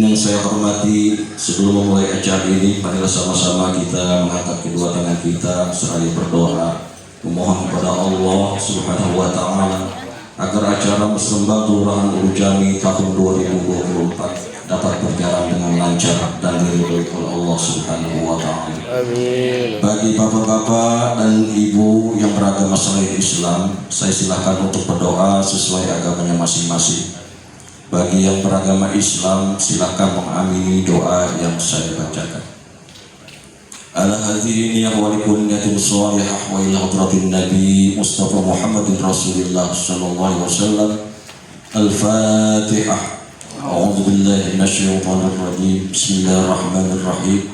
yang saya hormati, sebelum memulai acara ini, marilah sama-sama kita mengangkat kedua tangan kita seraya berdoa, memohon kepada Allah Subhanahu wa Ta'ala agar acara Muslimbang Kelurahan Ulu Jami tahun 2024 dapat berjalan dengan lancar dan diridhoi oleh Allah Subhanahu wa Ta'ala. Amin. Bagi bapak-bapak dan ibu yang beragama selain Islam, saya silakan untuk berdoa sesuai agamanya masing-masing. Bagi yang beragama Islam, silakan mengamini doa yang saya bacakan. Ala hadhihi niyyah wa likulli niyatin shalihah wa ila hadratin Nabi Mustafa Muhammadin Rasulillah sallallahu alaihi wasallam. Al-Fatihah. A'udzu billahi minasyaitonir rajim. Bismillahirrahmanirrahim.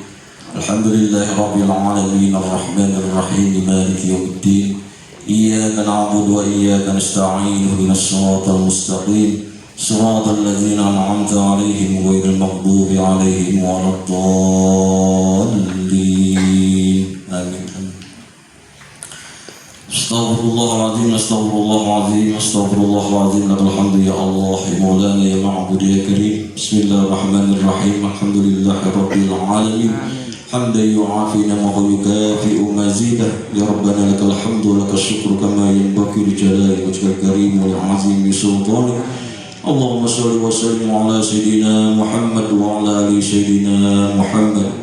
Alhamdulillahirabbil alamin arrahmanir rahim maliki yaumiddin. Iyyaka na'budu wa iyyaka nasta'in ihdinas siratal mustaqim. صراط الذين أنعمت عليهم غير المغضوب عليهم ولا الضالين آمين. Astaghfirullahaladzim, astaghfirullahaladzim, astaghfirullahaladzim. Lakal hamdu ya Allah, ya Maulana, ya Ma'bud, ya Karim. Bismillahirrahmanirrahim. Alhamdulillahi Rabbil alamin. Hamdan yu'afina wa yukafi'u mazidah. Ya Rabbana lakal hamdu wa lakal syukru kama yanbaghi li jalali wajhikal karim wa li 'azimi sultanik. Allahumma sholli wa sallim ala sayyidina Muhammad wa ala ali sayyidina Muhammad.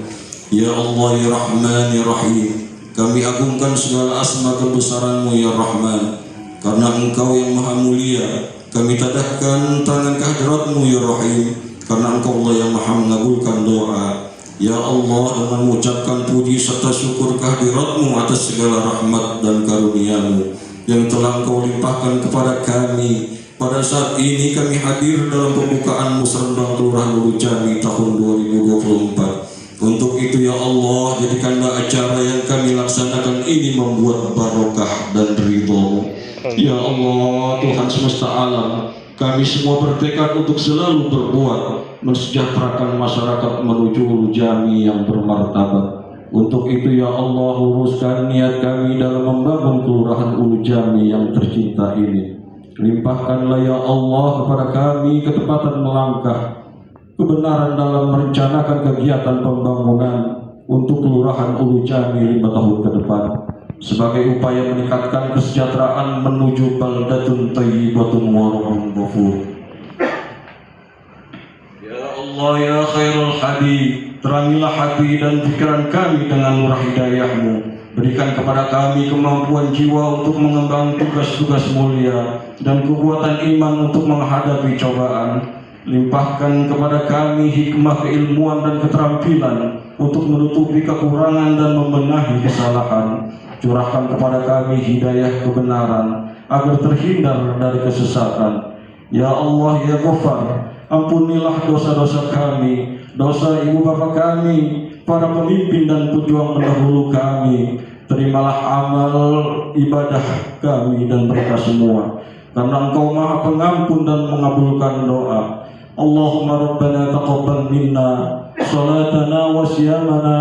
Ya Allah, ya Rahman, ya Rahim, kami agungkan segala asma kebesaran-Mu ya Rahman, karena Engkau yang maha mulia. Kami tadahkan tangan kehadirat-Mu ya Rahim, karena Engkau Allah yang maha mengabulkan doa. Ya Allah, dengan mengucapkan puji serta syukur kehadirat-Mu atas segala rahmat dan karunia-Mu yang telah Engkau limpahkan kepada kami. Pada saat ini kami hadir dalam pembukaan Muslimbang Kelurahan Ulu Jami tahun 2024. Untuk itu ya Allah, jadikanlah acara yang kami laksanakan ini membuat barokah dan ridho-Mu. Ya Allah, Tuhan semesta alam, kami semua bertekad untuk selalu berbuat mensejahterakan masyarakat menuju Ulu Jami yang bermartabat. Untuk itu ya Allah, luruskan niat kami dalam membangun Kelurahan Ulu Jami yang tercinta ini. Limpahkanlah ya Allah kepada kami ketepatan melangkah, kebenaran dalam merencanakan kegiatan pembangunan untuk Kelurahan Ulu Jami 5 tahun ke depan sebagai upaya meningkatkan kesejahteraan menuju baldatun thayyibatun wa rabbun ghafur. Ya Allah, ya khairul hadi, terangilah hati dan pikiran kami dengan nur hidayah-Mu. Berikan kepada kami kemampuan jiwa untuk mengemban tugas-tugas mulia dan kekuatan iman untuk menghadapi cobaan. Limpahkan kepada kami hikmah keilmuan dan keterampilan untuk menutupi kekurangan dan membenahi kesalahan. Curahkan kepada kami hidayah kebenaran agar terhindar dari kesesatan. Ya Allah, ya Ghaffar, ampunilah dosa-dosa kami, dosa ibu bapa kami, para pemimpin dan pejuang pendahulu kami. Terimalah amal ibadah kami dan mereka semua, karena Engkau maha pengampun dan mengabulkan doa. Allahumma rabbana taqabbal minna salatana wa siyamana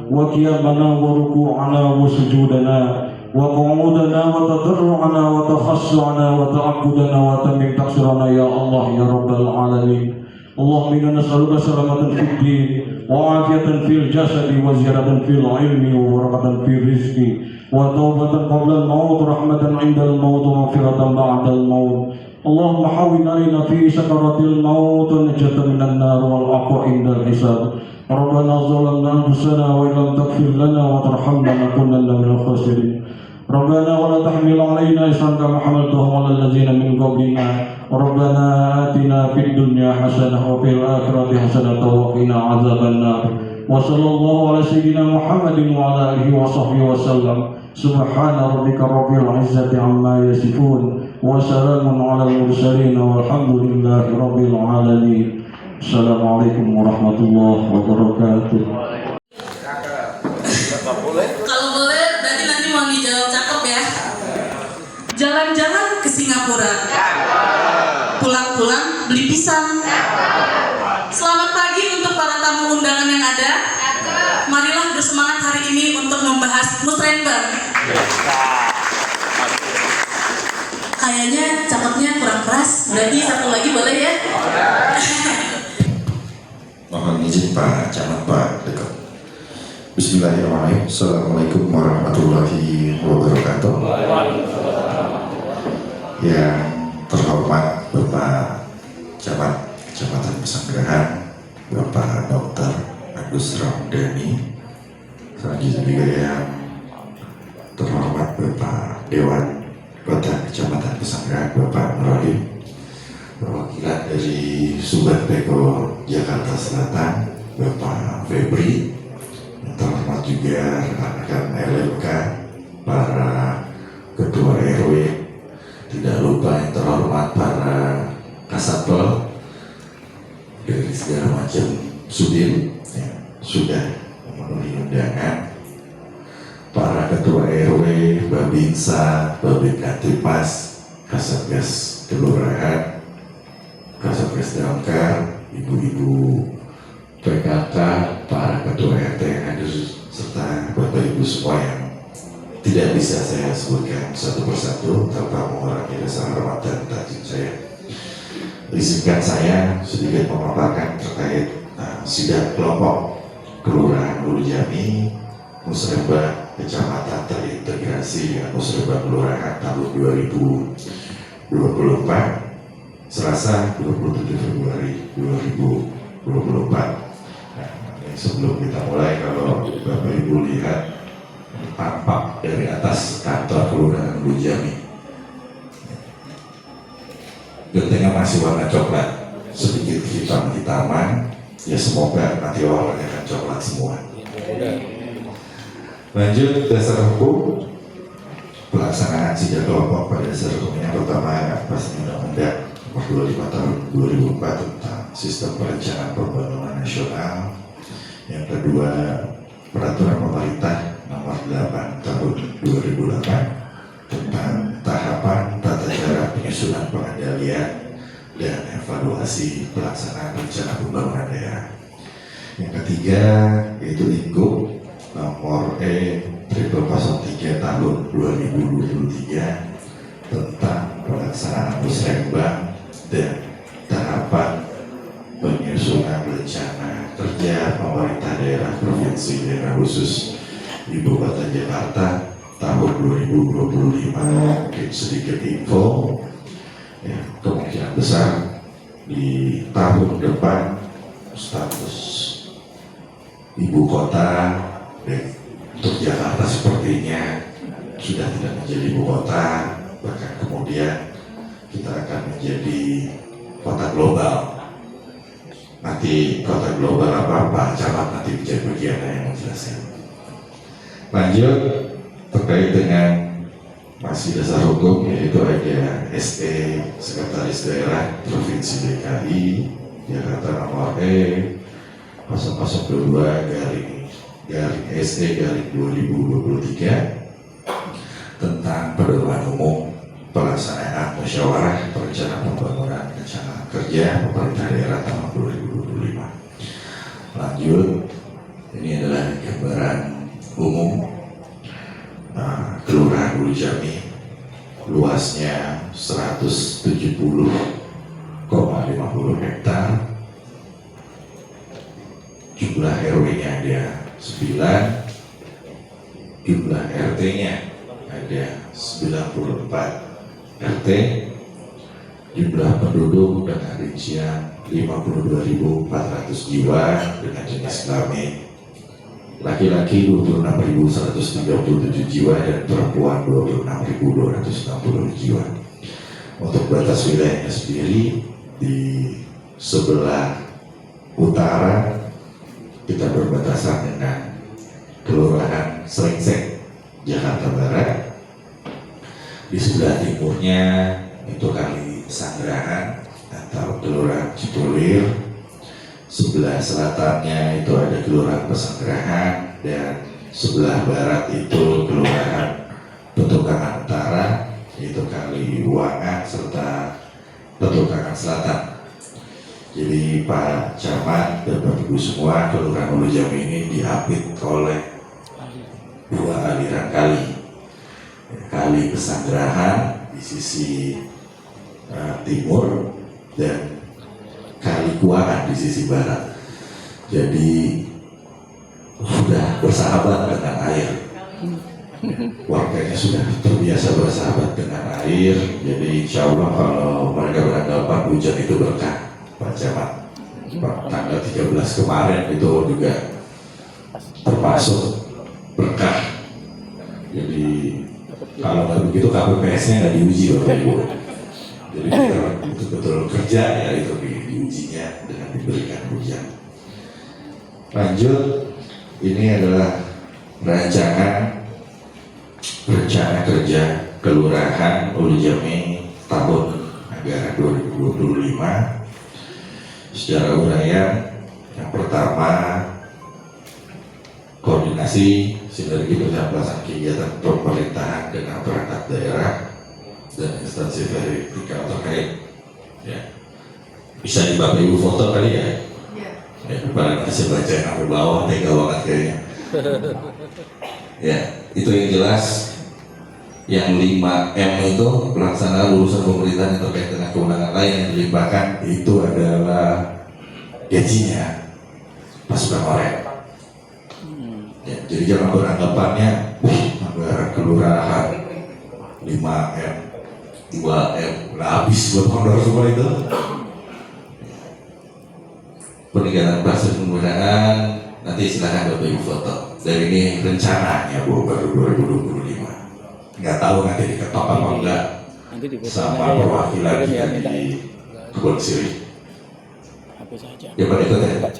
wa qiyamana wa ruku'ana wa sujudana wa qu'udana wa tadarru'ana wa takhassu'ana wa ta'abbudana wa tamim taksirana ya Allah ya Rabbal alamin. Allahumma inna nas'aluka salamatan fid din wa afiyatan fil jasadi wa ziyadatan fil ilmi wa barakatan fil rizqi wa taubatan qabla al-maut rahmatan 'inda al-maut wa maghfiratan ba'da al-maut. Allahumma hawwin 'alaina fi sakaratil maut wa najatan minan nar wal 'afwa 'inda al-hisab. Rabbana zalamna anfusana wa illam taghfir lana wa tarhamna lanakunanna minal khasirin. Rabbana wa la tahmil 'alaina isran kama hamaltahu 'alal ladzina min qablina. Rabbana atina fid dunya hasanah wa fil akhirati hasanah wa qina adzabannar. Wa sallallahu ala sayyidina Muhammadin wa ala alihi wa sahbihi wa sallam. Subhana rabbika rabbil izzati amma yasifun wa salamun alal mursalin walhamdulillahi rabbil alamin. Assalamualaikum warahmatullahi wabarakatuh. Kalau boleh berarti nanti mau dijawab cakep ya. Jalan-jalan ke Singapura, pulang-pulang beli pisang. Selamat pagi untuk para tamu undangan yang ada. Marilah bersemangat hari ini untuk membahas musrenbang. Kayaknya cakepnya kurang keras, berarti satu lagi boleh ya. izin Pak Camat Pak dekat. Bismillahirrahmanirrahim. Assalamualaikum warahmatullahi wabarakatuh. Yang terhormat Bapak Camat Kecamatan Pesanggerahan, Bapak Dr. Agus Ramdhani, selanjutnya juga yang terhormat Bapak Dewan Kota Kecamatan Pesanggerahan, Bapak Nurhadim, perwakilan dari Sumber Peko Jakarta Selatan, Bapak Febri, yang terhormat juga rekan-rekan LLK, para ketua RW, tidak lupa yang terhormat para kasatpol dari segala macam sudin yang sudah memenuhi undangan, para ketua RW, Babinsa, Babinkantipas, Kasatgas Kelurahan, Kasatgas Damkar, ibu-ibu PKK, para ketua RT yang hadir, serta Bapak Ibu semua yang tidak bisa saya sebutkan satu persatu tanpa mengurangi rasa hormat dan takjub saya. Izinkan saya sedikit memaparkan terkait sidang kelompok Kelurahan Hulu Jami, Musrembang Kecamatan terintegrasi dengan Musrembang Kelurahan tahun 2024, Selasa 27 Februari 2024. Sebelum kita mulai, kalau Bapak Ibu lihat tampak dari atas kantor Kelurahan Hulu Jami, gentengnya masih warna coklat, sedikit hitam-hitaman, ya semoga nanti warnanya akan coklat semua. Lanjut, dasar hukum pelaksanaan sidang kelompok. Pada dasar hukumnya pertama pasti Undang-Undang Nomor 25 Tahun 2004 tentang Sistem Perencanaan Pembangunan Nasional. Yang kedua, Peraturan Pemerintah Nomor 8 Tahun 2008 tentang tahapan tata cara penyusunan pengendalian dan evaluasi pelaksanaan rencana pembangunan daerah. Yang ketiga yaitu Ingup Nomor E/03 Tahun 2023 tentang pelaksanaan musrembang dan tahapan penyusunan rencana kerja pemerintah daerah provinsi daerah khusus Ibu Kota Jakarta tahun 2025. Mungkin sedikit info, ya, kemungkinan besar di tahun depan status ibu kota untuk Jakarta sepertinya sudah tidak menjadi ibu kota, bahkan kemudian kita akan menjadi kota global. Nanti kota global apa Pak Camat nanti bisa bagian yang menjelaskan. Lanjut, terkait dengan masih dasar hukum, yaitu ada SE Sekretaris Daerah Provinsi DKI Jakarta nomor E/SE/2023 tentang pedoman umum pelaksanaan musyawarah perencanaan pembangunan rencana kerja pemerintah daerah tahun 2025. Lanjut, ini adalah gambaran umum Kelurahan Hulu Jami, luasnya 170,50 hektar, jumlah RW-nya ada 9, jumlah RT-nya ada 94 RT, jumlah penduduk dengan rincian 52.400 jiwa dengan jenis kelamin laki-laki 26.137 jiwa dan perempuan 26.260 jiwa. Untuk batas wilayahnya sendiri, di sebelah utara kita berbatasan dengan Kelurahan Srengseng Jakarta Barat. Di sebelah timurnya itu Kali Sanggerahan atau Kelurahan Cipulir. Sebelah selatannya itu ada Kelurahan Pesanggerahan, dan sebelah barat itu Kelurahan Petukangan Utara, yaitu Kaliwangan serta Petukangan Selatan. Jadi Pak Camat dan Bapak Ibu semua, Kelurahan Hulu Jami ini diapit oleh dua aliran kali. Kali Pesanggerahan di sisi timur dan Kali Kuangan di sisi barat. Jadi sudah bersahabat dengan air. Warganya sudah terbiasa bersahabat dengan air. Jadi insya Allah kalau mereka beranggapan hujan itu berkah, Pak Camat. Tanggal 13 kemarin itu juga termasuk berkah. Jadi kalau nggak begitu KPPS-nya nggak diuji Bapak Ibu. Jadi kita betul-betul kerja ya itu diujinya dengan diberikan hujan. Lanjut, ini adalah rencana kerja Kelurahan Ulu Jami tahun anggaran 2025. Secara uraian, yang pertama koordinasi sinergi pencapresan kegiatan pemerintahan dengan perangkat daerah dan instansi vertikal terkait. Ya. Bisa di Bapak Ibu foto kali ya? Ya, pada nanti saya baca sampai bawah, tega banget kayaknya. Ya, itu yang jelas. Yang 5M itu pelaksanaan urusan pemerintahan yang terkait dengan kewenangan lain yang dilimpahkan itu adalah gajinya pasukan oranye. Ya, jadi jangan beranggapannya, anggaran kelurahan 5M, 2M, udah habis buat honor semua itu. Peningkatan proses penggunaan nanti silahkan Bapak Ibu foto. Dan ini rencananya Bu, baru 2025. Nggak tahu nanti diketok apa enggak sama perwakilan kita di Kebon Sirih. Ya Pak ikut ya.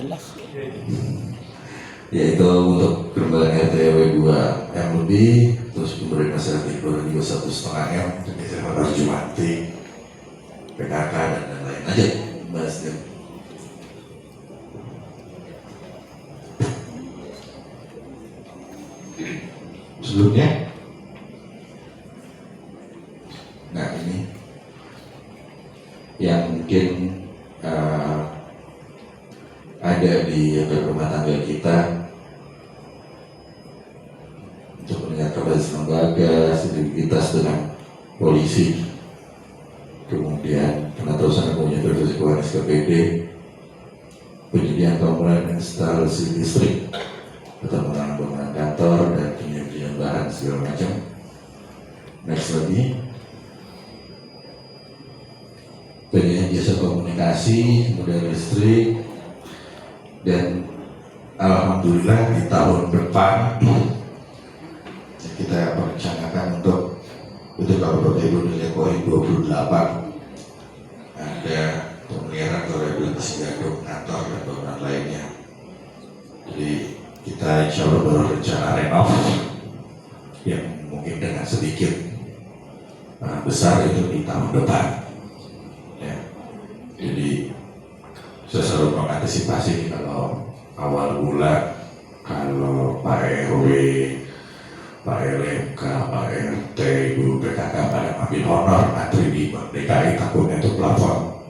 Yaitu untuk perkembangan RT/RW 2M lebih, terus pemberian masyarakat ekonomi juga 1,5 M, dan kesehatan Jumanti, PKK dan lain-lain aja bahasnya. Sebelumnya, nah ini yang mungkin ada di rumah tangga kita untuk meningkatkan basis lembaga, sinergitas dengan polisi, kemudian penatasan punya berbasis keuangan SKPD, penyediaan bangunan instalasi listrik, ketambahan bangunan kantor dan penyediaan bahan segala macam. Next lagi, penyediaan jasa komunikasi, modal listrik, dan alhamdulillah di tahun depan kita merencanakan untuk itu kalau Bapak Ibu dilihat poin 28 ada pemeliharaan atau rehabilitasi gedung kantor dan bangunan lainnya. Jadi kita insya Allah baru rencana renov yang mungkin dengan sedikit besar itu di tahun depan. Ya. Jadi saya selalu mengantisipasi kalau awal bulan kalau Pak RW, Pak LMK, Pak RT, Ibu PKK pada ambil honor antri di DKI takutnya itu plafon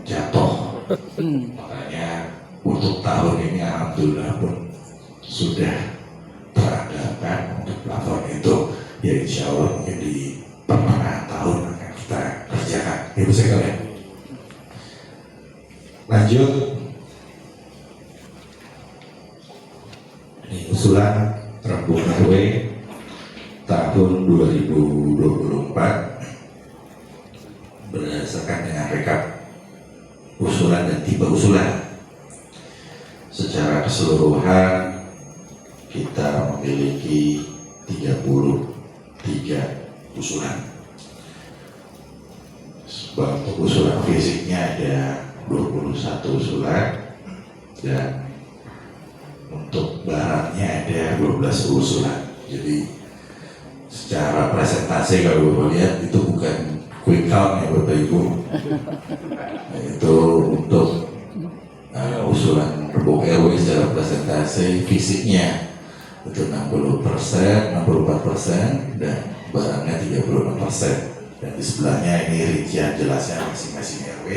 jatuh. Makanya untuk tahun ini alhamdulillah pun sudah teranggarkan untuk plafon itu. Ya insya Allah mungkin di pertengahan tahun akan kita kerjakan. Ibu sekalian. Lanjut, ini usulan Rembuk RW tahun 2024 berdasarkan dengan rekap usulan dan tipe usulan. Secara keseluruhan kita memiliki 33 usulan. Sebab untuk usulan fisiknya ada 21 usulan dan untuk barangnya ada 12 usulan. Jadi secara presentasi kalau Bapak lihat itu bukan quick count ya Bapak Ibu. Itu untuk usulan Rembuk RW secara presentasi fisiknya itu 60%, 64% dan barangnya 36%. Dan di sebelahnya ini rincian jelasnya masing-masing RW.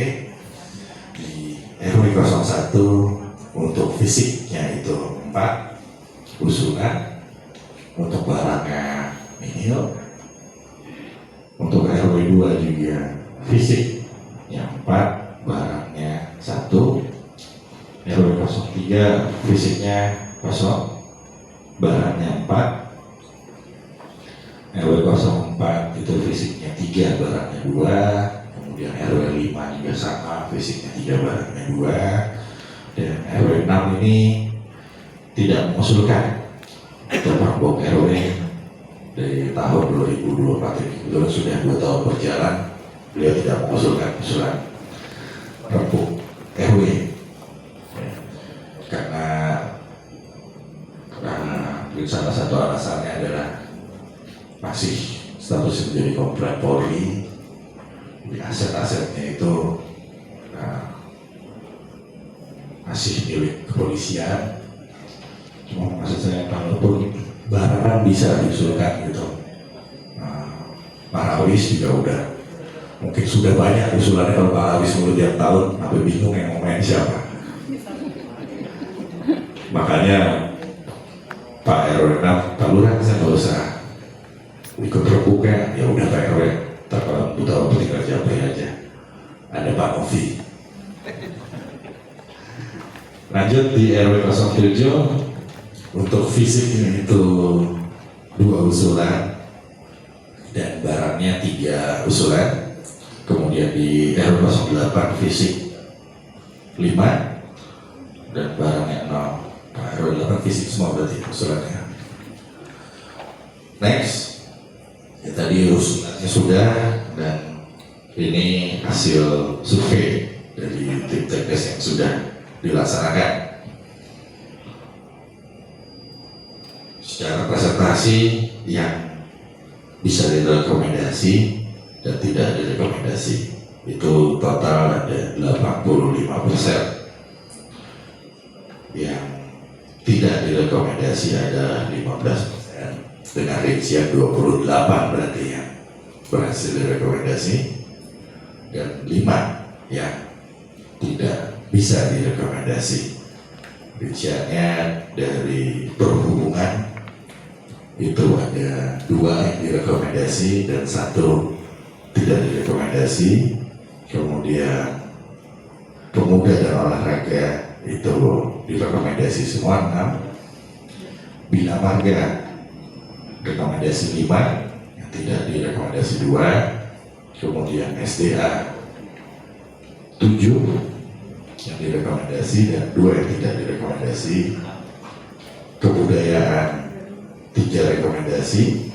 Di RW 01 untuk fisiknya itu 4 usulan, untuk barangnya nihil. Untuk RW 2 juga fisik yang 4, barangnya 1. RW 03 03 fisiknya kosong, barangnya 4. RW 04 itu fisiknya 3, barangnya 2. Kemudian RW 5 juga sama, fisiknya 3, barangnya 2. Dan RW 6 ini tidak mengusulkan untuk perembok RW dari tahun 2024 ini. Belum sudah 2 tahun berjalan, beliau tidak mengusulkan usulan perembok RW karena salah satu alasannya adalah masih status menjadi komplek Polri, aset-asetnya itu masih milik kepolisian. Cuma maksud saya kalaupun barang bisa diusulkan gitu, Pak Awis juga udah mungkin sudah banyak usulannya. Kalau Pak Awis mulai tiap tahun sampai bingung yang mau main siapa. Makanya Pak RW 6, Pak Lurah saya nggak usah ikut terbuka, ya udah Pak RW, kalau butuh apa tinggal japri aja. Ada Pak Novi. Lanjut di RW 07, untuk fisiknya itu 2 usulan dan barangnya 3 usulan. Kemudian di RW 08 fisik 5 dan barangnya 0. Pak RW 8 fisik semua berarti usulannya. Next, ya tadi usulannya sudah, dan ini hasil survei dari tim TPS yang sudah dilaksanakan. Secara presentasi yang bisa direkomendasi dan tidak direkomendasi itu total ada 85%. Yang tidak direkomendasi ada 15%, dengan rincian 28 berarti yang berhasil direkomendasi, dan 5 yang tidak bisa direkomendasi. Rinciannya dari perhubungan itu ada 2 yang direkomendasi dan 1 tidak direkomendasi. Kemudian pemuda dan olahraga itu direkomendasi semua 6. Bina Marga rekomendasi 5, yang tidak direkomendasi 2. Kemudian SDA 7 yang direkomendasi dan 2 yang tidak direkomendasi. Kebudayaan 3 rekomendasi.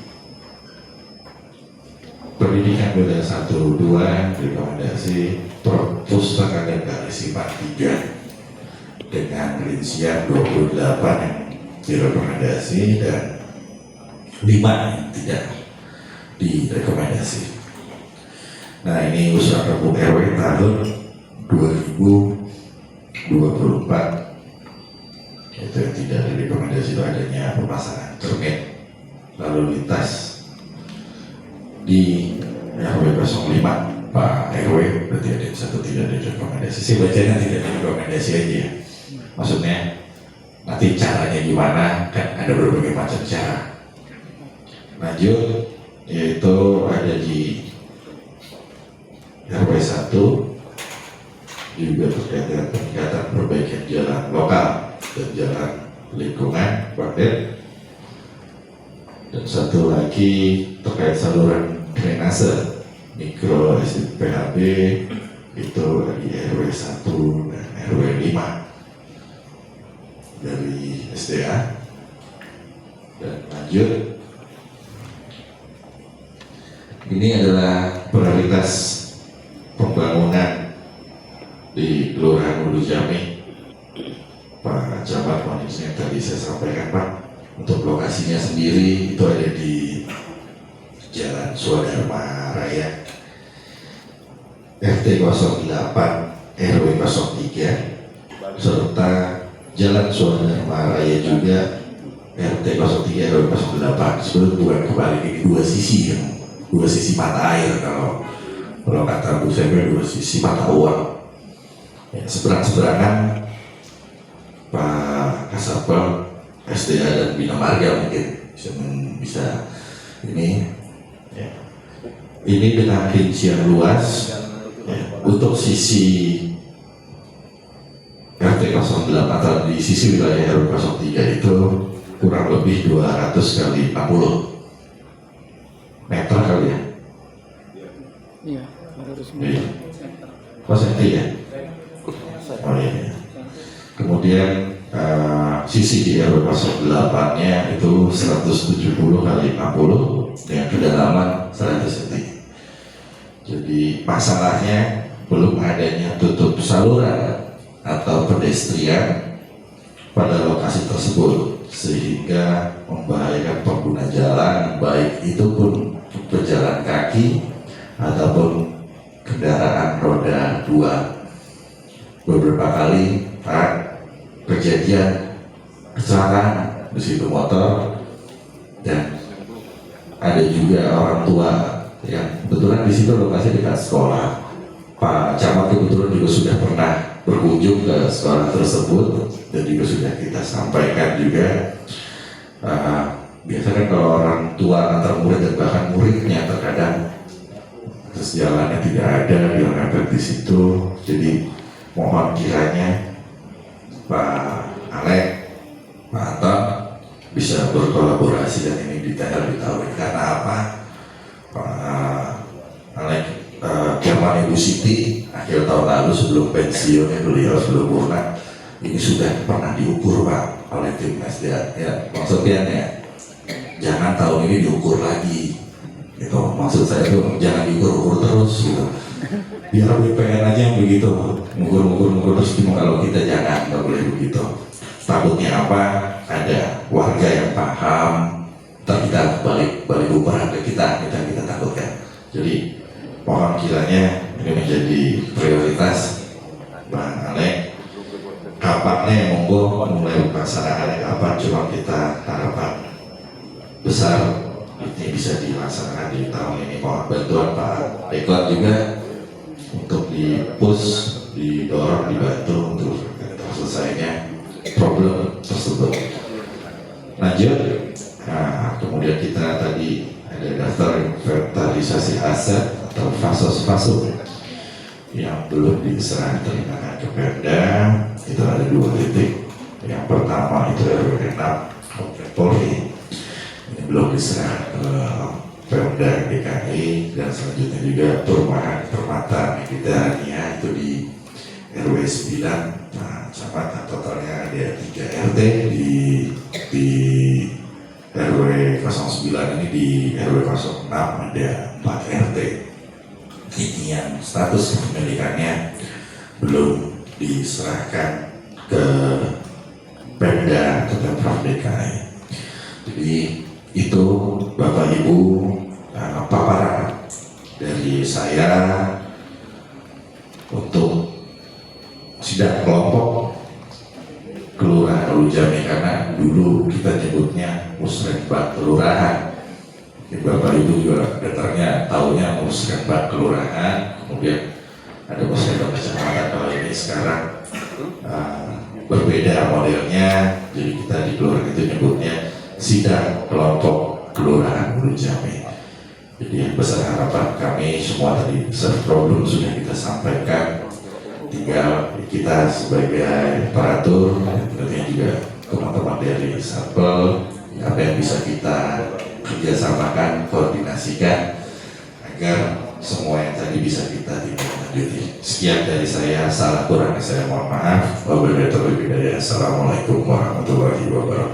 Pendidikan beda 1, 2 yang direkomendasi. Perpustakaan dan kearifan 3 dengan rincian 28 yang direkomendasi dan 5 yang tidak direkomendasi. Nah, ini usulan perembok RW tahun 2024. Itu yang tidak direkomendasi itu adanya pemasangan cermin lalu lintas di RW 05 Pak RW, berarti ada 1 tidak direkomendasi. Saya bacanya tidak direkomendasi aja ya. Maksudnya nanti caranya gimana, kan ada berbagai macam cara. Lanjut, yaitu ada di RW 1 juga terkait dengan peningkatan perbaikan jalan lokal dan jalan lingkungan Badet. Dan 1 lagi terkait saluran drainase mikro SPHB itu di RW 1 dan RW 5 dari SDA. Dan lanjut, ini adalah prioritas pembangunan di Kelurahan Ulu Jami. Pak Camat Manisnya tadi saya sampaikan Pak, untuk lokasinya sendiri itu ada di Jalan Swadharma Raya RT 08 RW 03 serta Jalan Swadharma Raya juga RT 03 RW 08. Sebelum bukan kembali ini 2 sisi yang 2 sisi mata air, kalau kata Bu Sebe 2 sisi mata uang ya, seberang-seberangan Pak Kasapel SDA dan Bina Marga mungkin bisa ini ya. Ini dengan rincian luas ya, untuk sisi RT 05 08 atau di sisi wilayah RW 03 itu kurang lebih 200 kali 60 meter kali ya? Iya, 200 Iya. meter. Persenti ya? Oh iya. Kemudian sisi di RW 08-nya itu 170 kali 60 dengan kedalaman 100 cm. Jadi masalahnya belum adanya tutup saluran atau pedestrian pada lokasi tersebut sehingga membahayakan pengguna jalan, baik itu pun pejalan kaki ataupun kendaraan roda 2. Beberapa kali kejadian kecelakaan di situ motor, dan ada juga orang tua yang kebetulan di situ lokasi dekat sekolah. Pak Camat kebetulan juga sudah pernah berkunjung ke sekolah tersebut dan juga sudah kita sampaikan juga. Biasanya kalau orang tua antar murid dan bahkan muridnya terkadang terus jalannya tidak ada, dia ngepet di situ. Jadi mohon kiranya Pak Alek, Pak Anton bisa berkolaborasi dan ini detail ditahui. Karena apa? Pak Alek, zaman Ibu Siti akhir tahun lalu sebelum pensiunnya beliau sebelum purna ini sudah pernah diukur Pak oleh tim SDA. Ya, maksudnya ya, jangan tahun ini diukur lagi. Itu maksud saya itu jangan diukur-ukur terus gitu. Biar BPN aja yang begitu, ngukur terus. Cuma kalau kita jangan, nggak boleh begitu. Takutnya apa? Ada warga yang paham, ntar kita balik bubaran ke kita takutkan. Jadi mohon kiranya ini menjadi prioritas Bang Alek. Kapannya monggo mulai pelaksanaannya kapan, cuma kita harapan besar ini bisa dilaksanakan di tahun ini. Mohon bantuan Pak Dekot juga untuk di-push, didorong, dibantu untuk selesainya problem tersebut. Lanjut, kemudian kita tadi ada daftar inventarisasi aset atau fasos-fasos yang belum diserahkan ke Pemda. Itu ada 2 titik. Yang pertama itu RW 6 Polri, ini belum diserahkan ke Pemda DKI, dan selanjutnya juga perumahan Permata Mediterania itu di RW 9. Nah, camat totalnya ada 3 RT di RW 09 ini, di RW 06 ada 4 RT. Ini yang status kepemilikannya belum diserahkan ke Pemda atau Pemprov DKI. Jadi itu Bapak Ibu paparan dari saya untuk sidang kelompok Kelurahan Ulu Jami, karena dulu kita nyebutnya Musrenbang Kelurahan. Bapak Ibu juga dengarnya taunya Musrenbang Kelurahan, kemudian ada Musrenbang Kecamatan. Kalau ini sekarang berbeda modelnya, jadi kita di kelurahan itu nyebutnya sidang kelompok Kelurahan Ulu Jami. Jadi yang besar harapan kami semua tadi problem sudah kita sampaikan, tinggal kita sebagai operator, tentunya juga teman-teman dari Satpol, apa yang bisa kita kerjasamakan, koordinasikan agar semua yang tadi bisa kita tindak-lanjuti. Sekian dari saya, salah kurangnya saya mohon maaf. Wabillahi taufiq wal hidayah. Assalamualaikum warahmatullahi wabarakatuh.